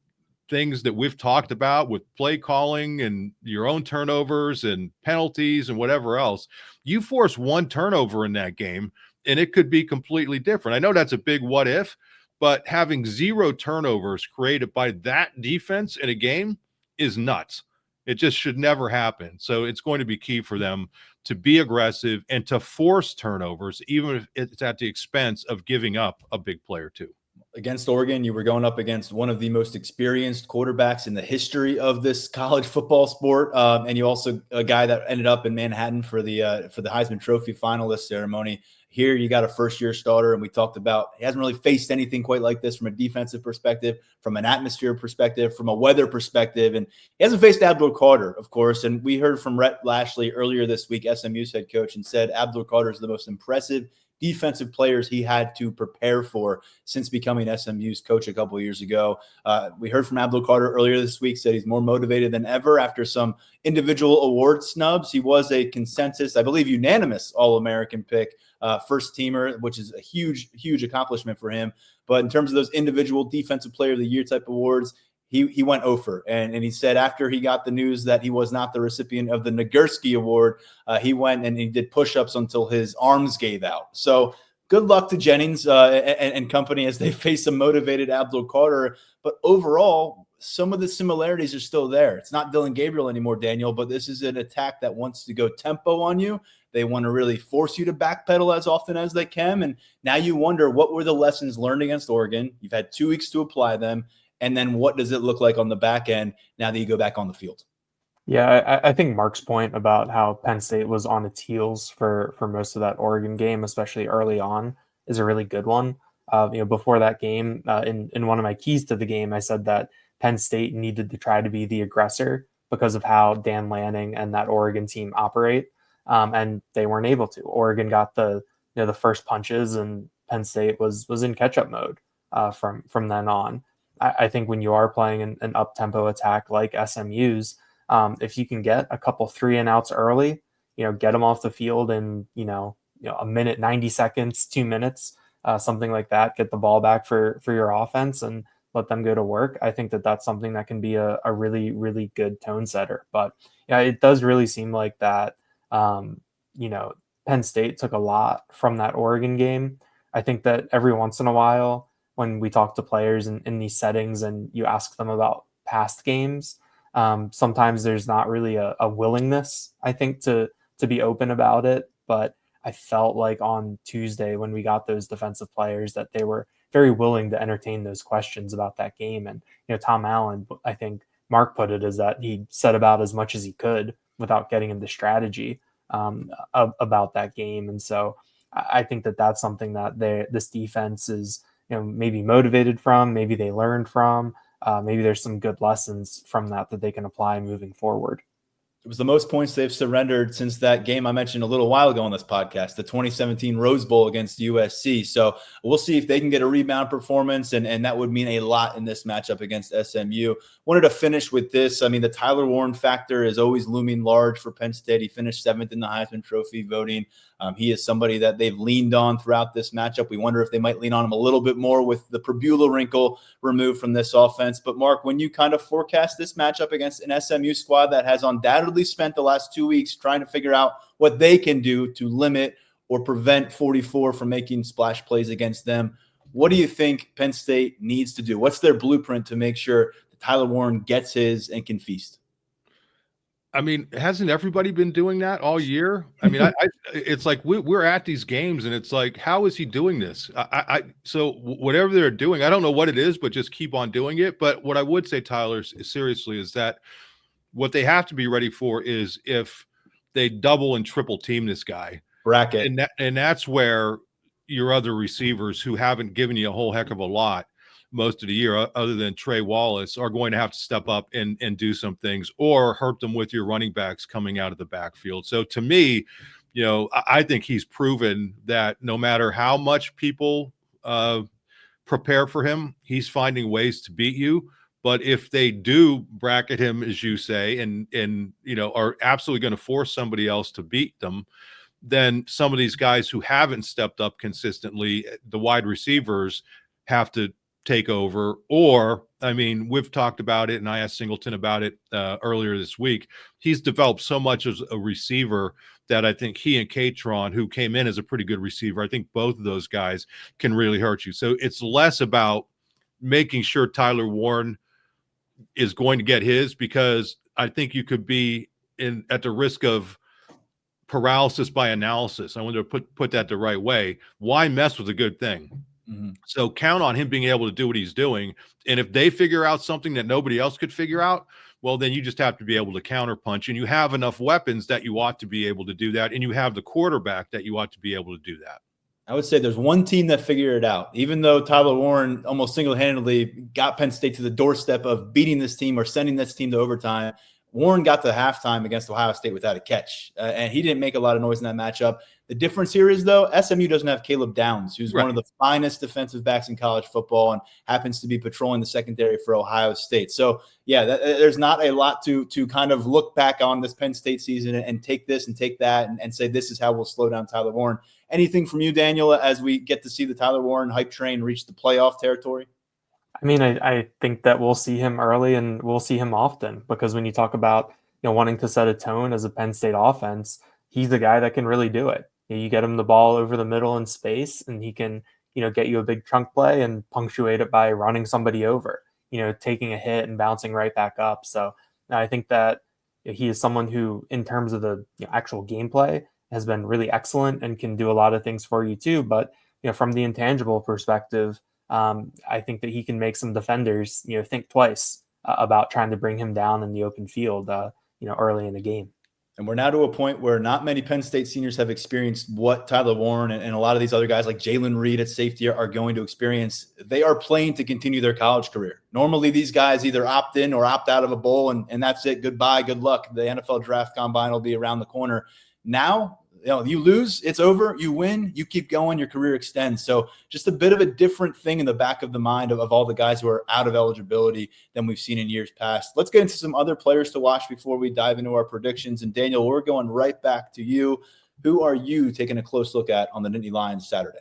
things that we've talked about with play calling and your own turnovers and penalties and whatever else. You force 1 turnover in that game, and it could be completely different. I know that's a big what if, but having 0 turnovers created by that defense in a game is nuts. It just should never happen. So it's going to be key for them to be aggressive and to force turnovers, even if it's at the expense of giving up a big play or 2. Against Oregon, you were going up against one of the most experienced quarterbacks in the history of this college football sport, and you also a guy that ended up in Manhattan for the Heisman Trophy finalist ceremony. Here, you got a first-year starter, and we talked about he hasn't really faced anything quite like this from a defensive perspective, from an atmosphere perspective, from a weather perspective, and he hasn't faced Abdul Carter, of course. And we heard from Rhett Lashley earlier this week, SMU's head coach, and said Abdul Carter is the most impressive defensive players he had to prepare for since becoming SMU's coach a couple of years ago. We heard from Abdul Carter earlier this week, said he's more motivated than ever after some individual award snubs. He was a consensus, I believe, unanimous All-American pick, first teamer, which is a huge, huge accomplishment for him. But in terms of those individual defensive player of the year type awards, he went over. And he said after he got the news that he was not the recipient of the Nagurski Award, he went and he did push-ups until his arms gave out. So good luck to Jennings and company as they face a motivated Abdul Carter. But overall, some of the similarities are still there. It's not Dylan Gabriel anymore, Daniel, but this is an attack that wants to go tempo on you. They want to really force you to backpedal as often as they can. And now you wonder, what were the lessons learned against Oregon? You've had 2 weeks to apply them. And then what does it look like on the back end now that you go back on the field? Yeah, I think Mark's point about how Penn State was on its heels for most of that Oregon game, especially early on, is a really good one. Before that game, in one of my keys to the game, I said that Penn State needed to try to be the aggressor because of how Dan Lanning and that Oregon team operate. And they weren't able to. Oregon got the first punches, and Penn State was in catch-up mode from then on. I think when you are playing an up-tempo attack like SMU's, if you can get a couple 3-and-outs early, get them off the field in a minute, 90 seconds, 2 minutes, something like that, get the ball back for your offense and let them go to work. I think that that's something that can be a really, really good tone setter. But yeah, it does really seem like that, Penn State took a lot from that Oregon game. I think that every once in a while, when we talk to players in these settings and you ask them about past games, sometimes there's not really a willingness, I think, to be open about it. But I felt like on Tuesday when we got those defensive players that they were very willing to entertain those questions about that game. And, Tom Allen, I think Mark put it as that he said about as much as he could without getting into strategy about that game. And so I think that that's something that this defense is, maybe motivated from, maybe they learned from, maybe there's some good lessons from that they can apply moving forward. It was the most points they've surrendered since that game I mentioned a little while ago on this podcast, the 2017 Rose Bowl against USC. So we'll see if they can get a rebound performance, and that would mean a lot in this matchup against SMU. Wanted to finish with this. I mean, the Tyler Warren factor is always looming large for Penn State. He finished 7th in the Heisman Trophy voting. He is somebody that they've leaned on throughout this matchup. We wonder if they might lean on him a little bit more with the Prbula wrinkle removed from this offense. But Mark, when you kind of forecast this matchup against an SMU squad that has undoubtedly spent the last 2 weeks trying to figure out what they can do to limit or prevent 44 from making splash plays against them, what do you think Penn State needs to do? What's their blueprint to make sure that Tyler Warren gets his and can feast? I mean, hasn't everybody been doing that all year? I mean, it's like we're at these games, and it's like, how is he doing this? So whatever they're doing, I don't know what it is, but just keep on doing it. But what I would say, Tyler, seriously, is that what they have to be ready for is if they double and triple team this guy, bracket, and that's where your other receivers who haven't given you a whole heck of a lot most of the year, other than Trey Wallace, are going to have to step up and do some things, or hurt them with your running backs coming out of the backfield. So to me, I think he's proven that no matter how much people prepare for him, he's finding ways to beat you. But if they do bracket him, as you say, and are absolutely going to force somebody else to beat them, then some of these guys who haven't stepped up consistently, the wide receivers, have to take over. Or, I mean, we've talked about it, and I asked Singleton about it earlier this week. He's developed so much as a receiver that I think he and Katron, who came in as a pretty good receiver, I think both of those guys can really hurt you. So it's less about making sure Tyler Warren is going to get his, because I think you could be at the risk of paralysis by analysis. I want to put that the right way. Why mess with a good thing? Mm-hmm. So count on him being able to do what he's doing. And if they figure out something that nobody else could figure out, well, then you just have to be able to counterpunch, and you have enough weapons that you ought to be able to do that. And you have the quarterback that you ought to be able to do that. I would say there's one team that figured it out. Even though Tyler Warren almost single-handedly got Penn State to the doorstep of beating this team or sending this team to overtime, Warren got to halftime against Ohio State without a catch, and he didn't make a lot of noise in that matchup. The difference here is, though, SMU doesn't have Caleb Downs, who's one of the finest defensive backs in college football and happens to be patrolling the secondary for Ohio State. So, yeah, there's not a lot to kind of look back on this Penn State season and take this and take that and say this is how we'll slow down Tyler Warren. Anything from you, Daniel, as we get to see the Tyler Warren hype train reach the playoff territory? I mean, I think that we'll see him early and we'll see him often, because when you talk about wanting to set a tone as a Penn State offense, he's the guy that can really do it. You get him the ball over the middle in space, and he can get you a big chunk play and punctuate it by running somebody over, taking a hit and bouncing right back up. So I think that he is someone who, in terms of the actual gameplay, has been really excellent and can do a lot of things for you too. But from the intangible perspective, I think that he can make some defenders, think twice about trying to bring him down in the open field, early in the game. And we're now to a point where not many Penn State seniors have experienced what Tyler Warren and a lot of these other guys like Jalen Reed at safety are going to experience. They are playing to continue their college career. Normally, these guys either opt in or opt out of a bowl, and that's it. Goodbye, good luck. The NFL draft combine will be around the corner. Now, you lose, it's over. You win, you keep going, your career extends. So just a bit of a different thing in the back of the mind of all the guys who are out of eligibility than we've seen in years past. Let's get into some other players to watch before we dive into our predictions. And Daniel, we're going right back to you. Who are you taking a close look at on the Nittany Lions Saturday?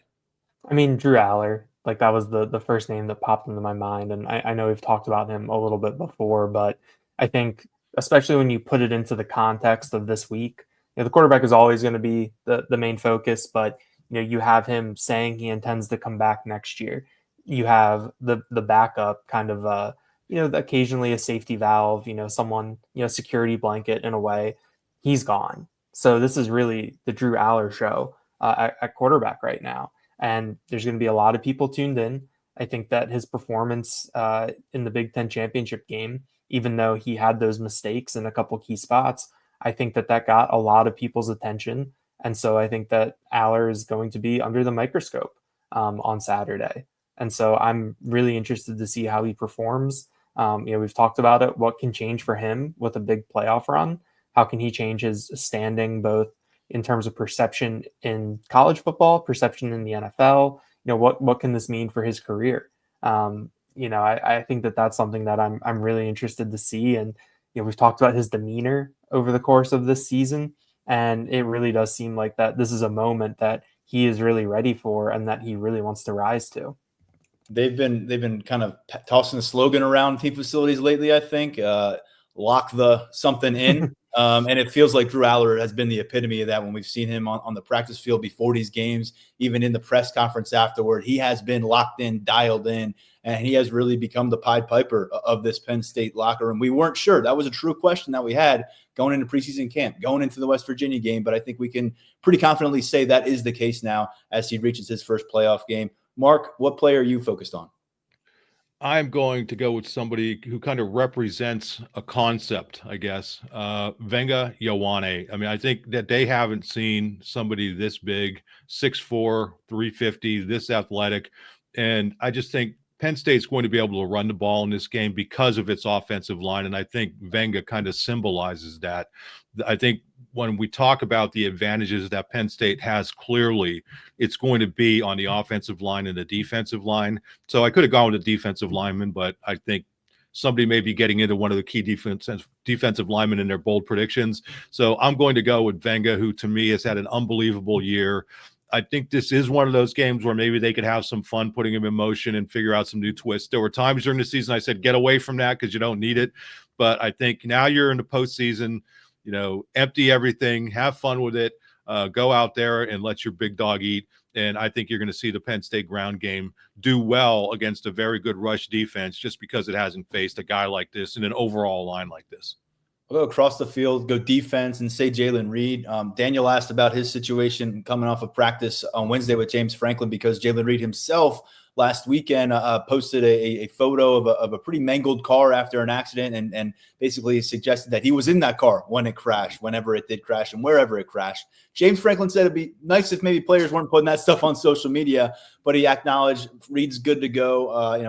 I mean, Drew Aller, like that was the first name that popped into my mind. And I know we've talked about him a little bit before, but I think especially when you put it into the context of this week, the quarterback is always going to be the main focus, but you have him saying he intends to come back next year. You have the backup kind of occasionally a safety valve, someone, security blanket in a way. He's gone. So this is really the Drew Aller show at quarterback right now. And there's going to be a lot of people tuned in. I think that his performance in the Big Ten championship game, even though he had those mistakes in a couple key spots, I think that got a lot of people's attention. And so I think that Aller is going to be under the microscope on Saturday. And so I'm really interested to see how he performs. We've talked about it. What can change for him with a big playoff run? How can he change his standing, both in terms of perception in college football, perception in the NFL? What can this mean for his career? I think that's something that I'm really interested to see. And we've talked about his demeanor over the course of this season, and it really does seem like that this is a moment that he is really ready for and that he really wants to rise to. They've been kind of tossing the slogan around team facilities lately, I think. Lock the something in. And it feels like Drew Aller has been the epitome of that when we've seen him on the practice field before these games, even in the press conference afterward. He has been locked in, dialed in, and he has really become the Pied Piper of this Penn State locker room. We weren't sure. That was a true question that we had going into preseason camp, going into the West Virginia game, but I think we can pretty confidently say that is the case now as he reaches his first playoff game. Mark, what player are you focused on? I'm going to go with somebody who kind of represents a concept, I guess. Venga Ioane. I mean, I think that they haven't seen somebody this big, 6'4", 350, this athletic. And I just think Penn State's going to be able to run the ball in this game because of its offensive line. And I think Venga kind of symbolizes that. I think when we talk about the advantages that Penn State has, clearly it's going to be on the offensive line and the defensive line. So I could have gone with a defensive lineman, but I think somebody may be getting into one of the key defensive linemen in their bold predictions. So I'm going to go with Venga, who to me has had an unbelievable year. I think this is one of those games where maybe they could have some fun putting him in motion and figure out some new twists. There were times during the season I said, get away from that because you don't need it. But I think now you're in the postseason, empty everything, have fun with it, go out there and let your big dog eat. And I think you're going to see the Penn State ground game do well against a very good rush defense just because it hasn't faced a guy like this and an overall line like this. I'll go across the field, go defense, and say Jalen Reed. Daniel asked about his situation coming off of practice on Wednesday with James Franklin because Jalen Reed himself last weekend posted a photo of a pretty mangled car after an accident and basically suggested that he was in that car when it crashed, whenever it did crash and wherever it crashed. James Franklin said it'd be nice if maybe players weren't putting that stuff on social media, but he acknowledged Reed's good to go.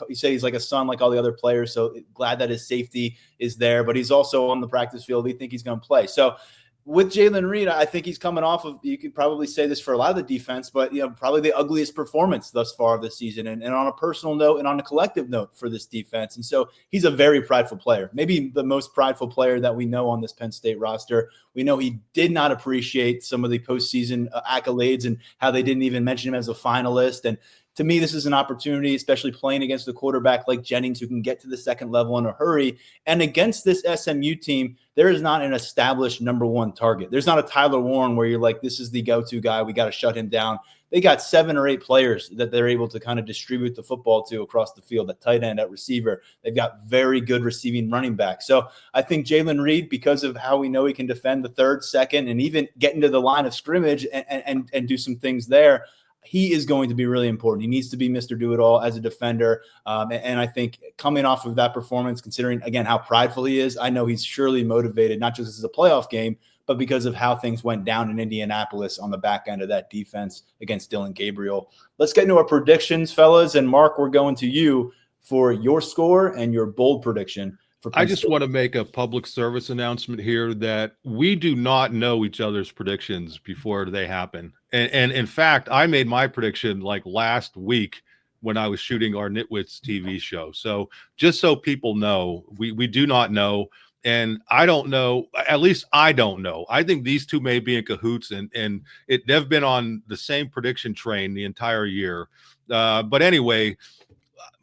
He said he's like a son like all the other players, so glad that his safety is there, but he's also on the practice field. We think he's going to play. So with Jalen Reed, I think he's coming off of, you could probably say this for a lot of the defense, but probably the ugliest performance thus far of the season, and on a personal note and on a collective note for this defense. And so he's a very prideful player, maybe the most prideful player that we know on this Penn State roster. We know he did not appreciate some of the postseason accolades and how they didn't even mention him as a finalist. And to me, this is an opportunity, especially playing against a quarterback like Jennings who can get to the second level in a hurry. And against this SMU team, there is not an established number one target. There's not a Tyler Warren where you're like, this is the go-to guy. We got to shut him down. They got 7 or 8 players that they're able to kind of distribute the football to across the field, at tight end, at receiver. They've got very good receiving running back. So I think Jalen Reed, because of how we know he can defend the third, second, and even get into the line of scrimmage and do some things there, he is going to be really important. He needs to be Mr. Do-It-All as a defender. And I think coming off of that performance, considering, again, how prideful he is, I know he's surely motivated, not just as a playoff game, but because of how things went down in Indianapolis on the back end of that defense against Dylan Gabriel. Let's get into our predictions, fellas. And Mark, we're going to you for your score and your bold prediction. I just want to make a public service announcement here that we do not know each other's predictions before they happen. And in fact, I made my prediction like last week when I was shooting our Nitwits TV show. So just so people know, we do not know. And I don't know, at least I don't know. I think these two may be in cahoots, and they've been on the same prediction train the entire year. But anyway,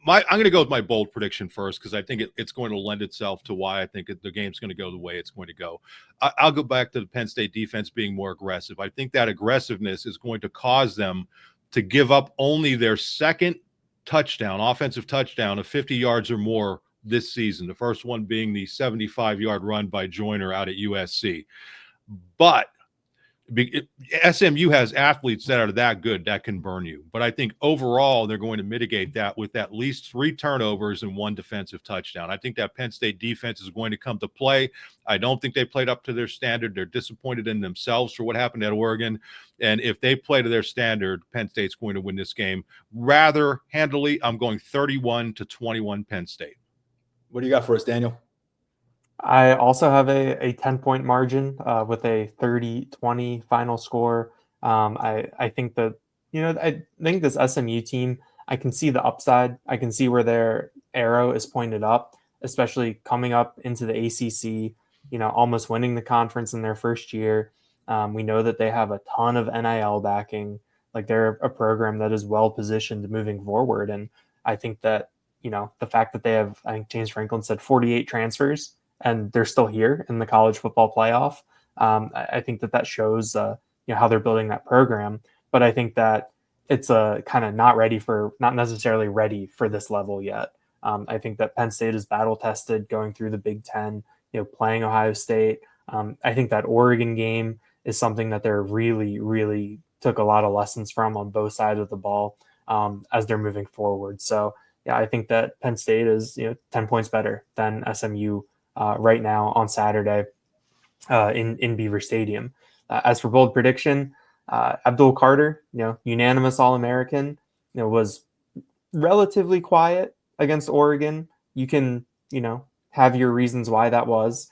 I'm going to go with my bold prediction first because I think it's going to lend itself to why I think the game's going to go the way it's going to go. I'll go back to the Penn State defense being more aggressive. I think that aggressiveness is going to cause them to give up only their second touchdown, offensive touchdown of 50 yards or more this season, the first one being the 75-yard run by Joyner out at USC. But SMU has athletes that are that good that can burn you. But I think overall they're going to mitigate that with at least 3 turnovers and 1 defensive touchdown. I think that Penn State defense is going to come to play. I don't think they played up to their standard. They're disappointed in themselves for what happened at Oregon. And if they play to their standard, Penn State's going to win this game rather handily. I'm going 31-21 Penn State. What do you got for us, Daniel? I also have a 10-point margin with a 30-20 final score. I think that, I think this SMU team, I can see the upside. I can see where their arrow is pointed up, especially coming up into the ACC, almost winning the conference in their first year. We know that they have a ton of NIL backing. Like, they're a program that is well positioned moving forward. And I think that, the fact that they have, I think James Franklin said 48 transfers, and they're still here in the college football playoff. I think that shows, how they're building that program. But I think that it's kind of not necessarily ready for this level yet. I think that Penn State is battle tested going through the Big Ten, playing Ohio State. I think that Oregon game is something that they're really, really took a lot of lessons from on both sides of the ball as they're moving forward. So, yeah, I think that Penn State is 10 points better than SMU right now on Saturday in Beaver Stadium. As for bold prediction, Abdul Carter, unanimous All-American, was relatively quiet against Oregon. You can, have your reasons why that was.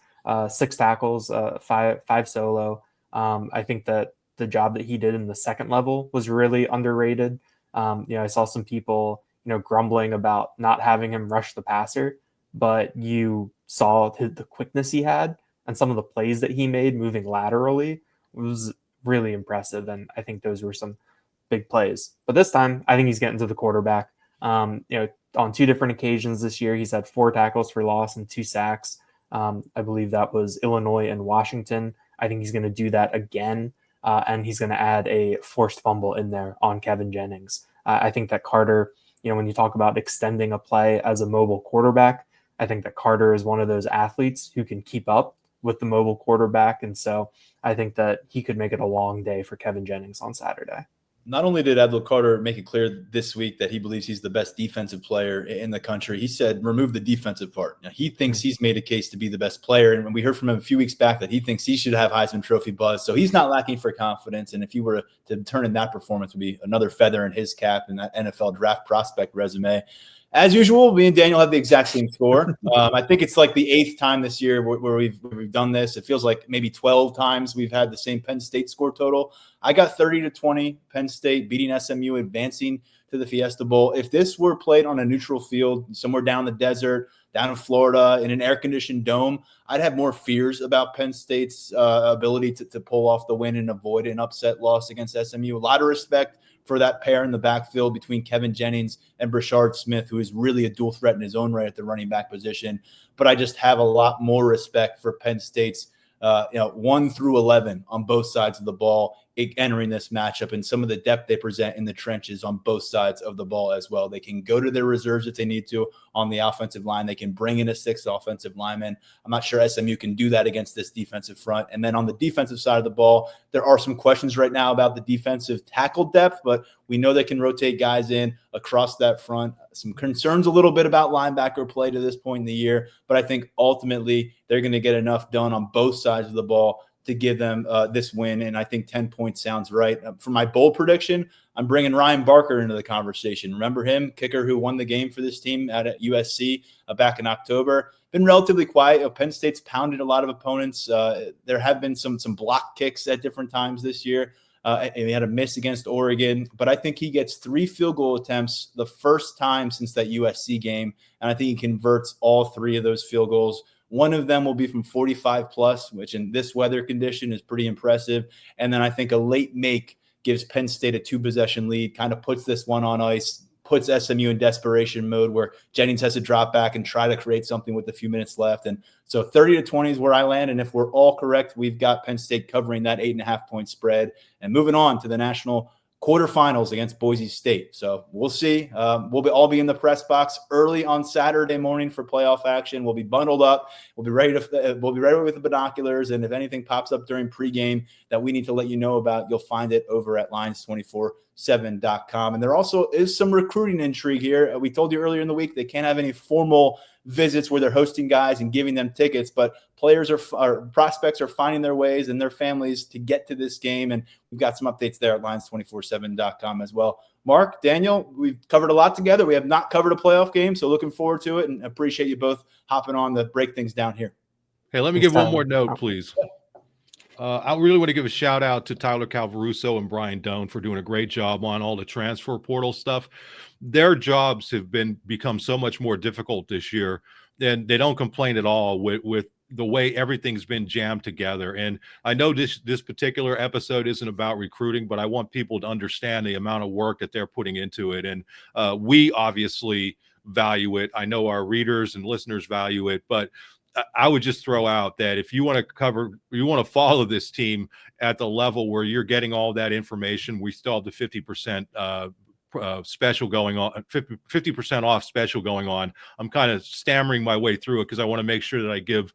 6 tackles, 5 solo. I think that the job that he did in the second level was really underrated. I saw some people, grumbling about not having him rush the passer, but you saw the quickness he had and some of the plays that he made moving laterally was really impressive. And I think those were some big plays. But this time, I think he's getting to the quarterback. On 2 different occasions this year, he's had 4 tackles for loss and 2 sacks. I believe that was Illinois and Washington. I think he's going to do that again. And he's going to add a forced fumble in there on Kevin Jennings. I think that Carter, when you talk about extending a play as a mobile quarterback, I think that Carter is one of those athletes who can keep up with the mobile quarterback. And so I think that he could make it a long day for Kevin Jennings on Saturday. Not only did Abdul Carter make it clear this week that he believes he's the best defensive player in the country, he said remove the defensive part. Now, he thinks he's made a case to be the best player. And we heard from him a few weeks back that he thinks he should have Heisman Trophy buzz. So he's not lacking for confidence. And if you were to turn in that performance, would be another feather in his cap in that NFL draft prospect resume. As usual, me and Daniel have the exact same score. I think it's like the 8th time this year where we've done this. It feels like maybe 12 times we've had the same Penn State score total. I got 30-20 Penn State beating SMU, advancing to the Fiesta Bowl. If this were played on a neutral field, somewhere down the desert, down in Florida, in an air-conditioned dome, I'd have more fears about Penn State's ability to pull off the win and avoid an upset loss against SMU. A lot of respect for that pair in the backfield between Kevin Jennings and Brashard Smith, who is really a dual threat in his own right at the running back position. But I just have a lot more respect for Penn State's 1 through 11 on both sides of the ball entering this matchup, and some of the depth they present in the trenches on both sides of the ball as well. They can go to their reserves if they need to on the offensive line. They can bring in a 6th offensive lineman. I'm not sure SMU can do that against this defensive front. And then on the defensive side of the ball, there are some questions right now about the defensive tackle depth, but we know they can rotate guys in across that front. Some concerns a little bit about linebacker play to this point in the year, but I think ultimately they're going to get enough done on both sides of the ball to give them this win. And I think 10 points sounds right. For my bold prediction, I'm bringing Ryan Barker into the conversation. Remember him, kicker who won the game for this team at USC back in October. Been relatively quiet. Penn State's pounded a lot of opponents. There have been some block kicks at different times this year. And he had a miss against Oregon, but I think he gets 3 field goal attempts the first time since that USC game, and I think he converts all 3 of those field goals. One of them will be from 45 plus, which in this weather condition is pretty impressive. And then I think a late make gives Penn State a 2-possession lead, kind of puts this one on ice, puts SMU in desperation mode where Jennings has to drop back and try to create something with a few minutes left. And so 30-20 is where I land. And if we're all correct, we've got Penn State covering that 8.5-point spread and moving on to the national quarterfinals against Boise State. So we'll see. We'll all be in the press box early on Saturday morning for playoff action. We'll be bundled up. We'll be ready with the binoculars. And if anything pops up during pregame that we need to let you know about, you'll find it over at Lions247.com. And there also is some recruiting intrigue here. We told you earlier in the week they can't have any formal visits where they're hosting guys and giving them tickets, but players prospects are finding their ways and their families to get to this game. And we've got some updates there at Lions247.com as well. Mark, Daniel, we've covered a lot together. We have not covered a playoff game, so looking forward to it and appreciate you both hopping on to break things down here. Hey, let me give one more note, please. I really want to give a shout out to Tyler Calvaruso and Brian Doan for doing a great job on all the transfer portal stuff. Their jobs have become so much more difficult this year, and they don't complain at all with the way everything's been jammed together. And I know this particular episode isn't about recruiting, but I want people to understand the amount of work that they're putting into it. And we obviously value it. I know our readers and listeners value it, but I would just throw out that if you want to follow this team at the level where you're getting all that information, we still have the 50% special going on, 50% off special going on. I'm kind of stammering my way through it because I want to make sure that I give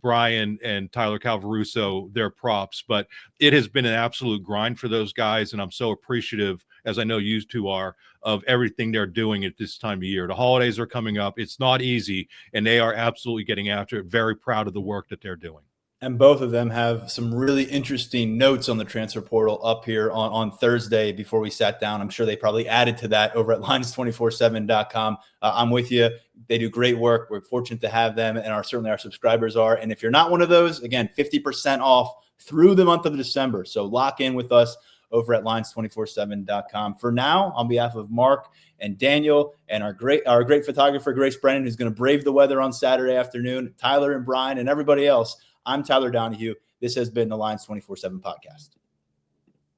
Brian and Tyler Calvaruso their props, but it has been an absolute grind for those guys, and I'm so appreciative, as I know you two are, of everything they're doing at this time of year. The holidays are coming up. It's not easy, and they are absolutely getting after it. Very proud of the work that they're doing. And both of them have some really interesting notes on the transfer portal up here on Thursday before we sat down. I'm sure they probably added to that over at Lions247.com. I'm with you. They do great work. We're fortunate to have them, and certainly our subscribers are. And if you're not one of those, again, 50% off through the month of December. So lock in with us over at Lions247.com. For now, on behalf of Mark and Daniel and our great photographer, Grace Brennan, who's going to brave the weather on Saturday afternoon, Tyler and Brian and everybody else, I'm Tyler Donahue. This has been the Lions 24/7 podcast.